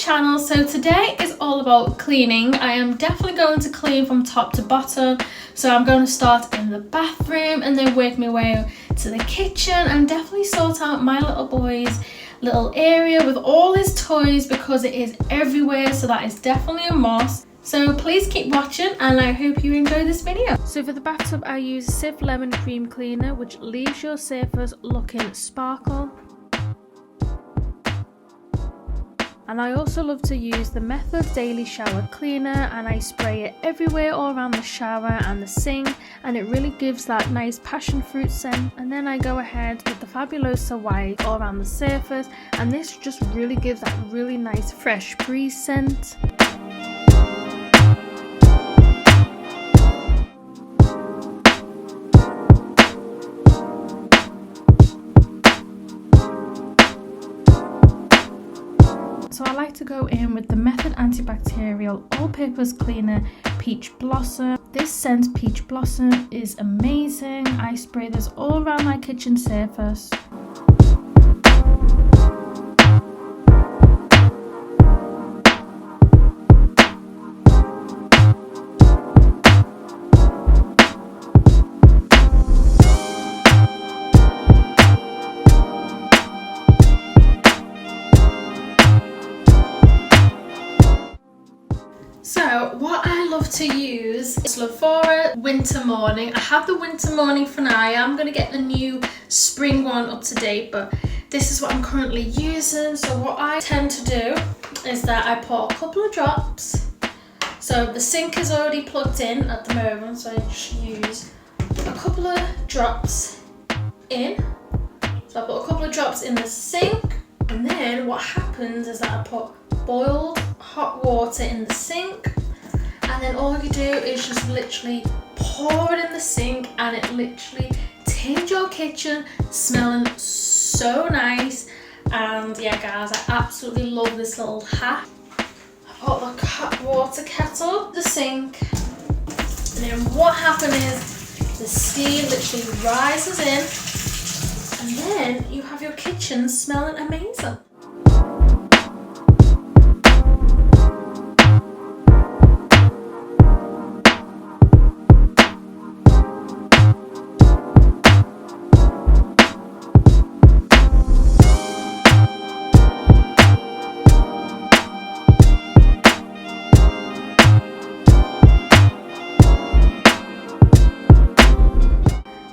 channel. So today is all about cleaning. I am definitely going to clean from top to bottom. So I'm going to start in the bathroom and then work my way to the kitchen and definitely sort out my little boy's little area with all his toys because it is everywhere, so that is definitely a must. So please keep watching and I hope you enjoy this video. So for the bathtub I use Cif Lemon Cream Cleaner, which leaves your surface looking sparkle. And I also love to use the Method Daily Shower Cleaner, and I spray it everywhere all around the shower and the sink, and it really gives that nice passion fruit scent. And then I go ahead with the Fabuloso White all around the surface, and this just really gives that really nice fresh breeze scent. So I like to go in with the Method Antibacterial All-Purpose Cleaner Peach Blossom. This scent Peach Blossom is amazing. I spray this all around my kitchen surface. So what I love to use is Sephora Winter Morning. I have the Winter Morning for now. I am going to get the new spring one up to date, but this is what I'm currently using. So what I tend to do is that I put a couple of drops. So the sink is already plugged in at the moment, so I just use a couple of drops in. So I put a couple of drops in the sink, and then what happens is that I put boiled hot water in the sink, and then all you do is just literally pour it in the sink, and it literally turns your kitchen smelling so nice. And yeah guys, I absolutely love this little hack. I put the hot water kettle in the sink, and then what happens is the steam literally rises in, and then you have your kitchen smelling amazing.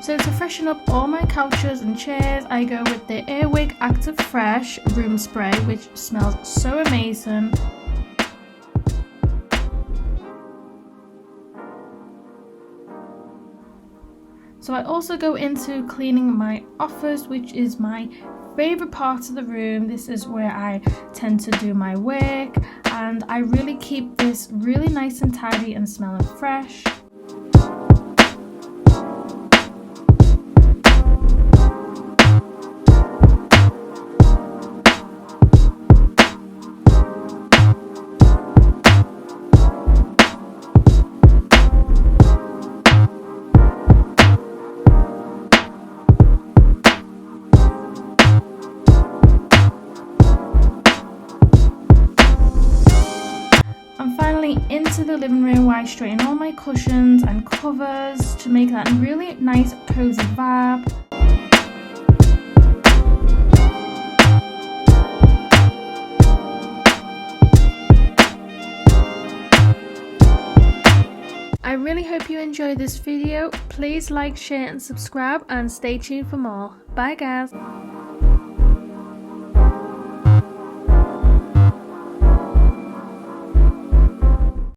So to freshen up all my couches and chairs, I go with the Airwick Active Fresh Room Spray, which smells so amazing. So I also go into cleaning my office, which is my favourite part of the room. This is where I tend to do my work, and I really keep this really nice and tidy and smelling fresh. Into the living room where I straighten all my cushions and covers to make that really nice cozy vibe. I really hope you enjoyed this video. Please like, share and subscribe, and stay tuned for more. Bye guys.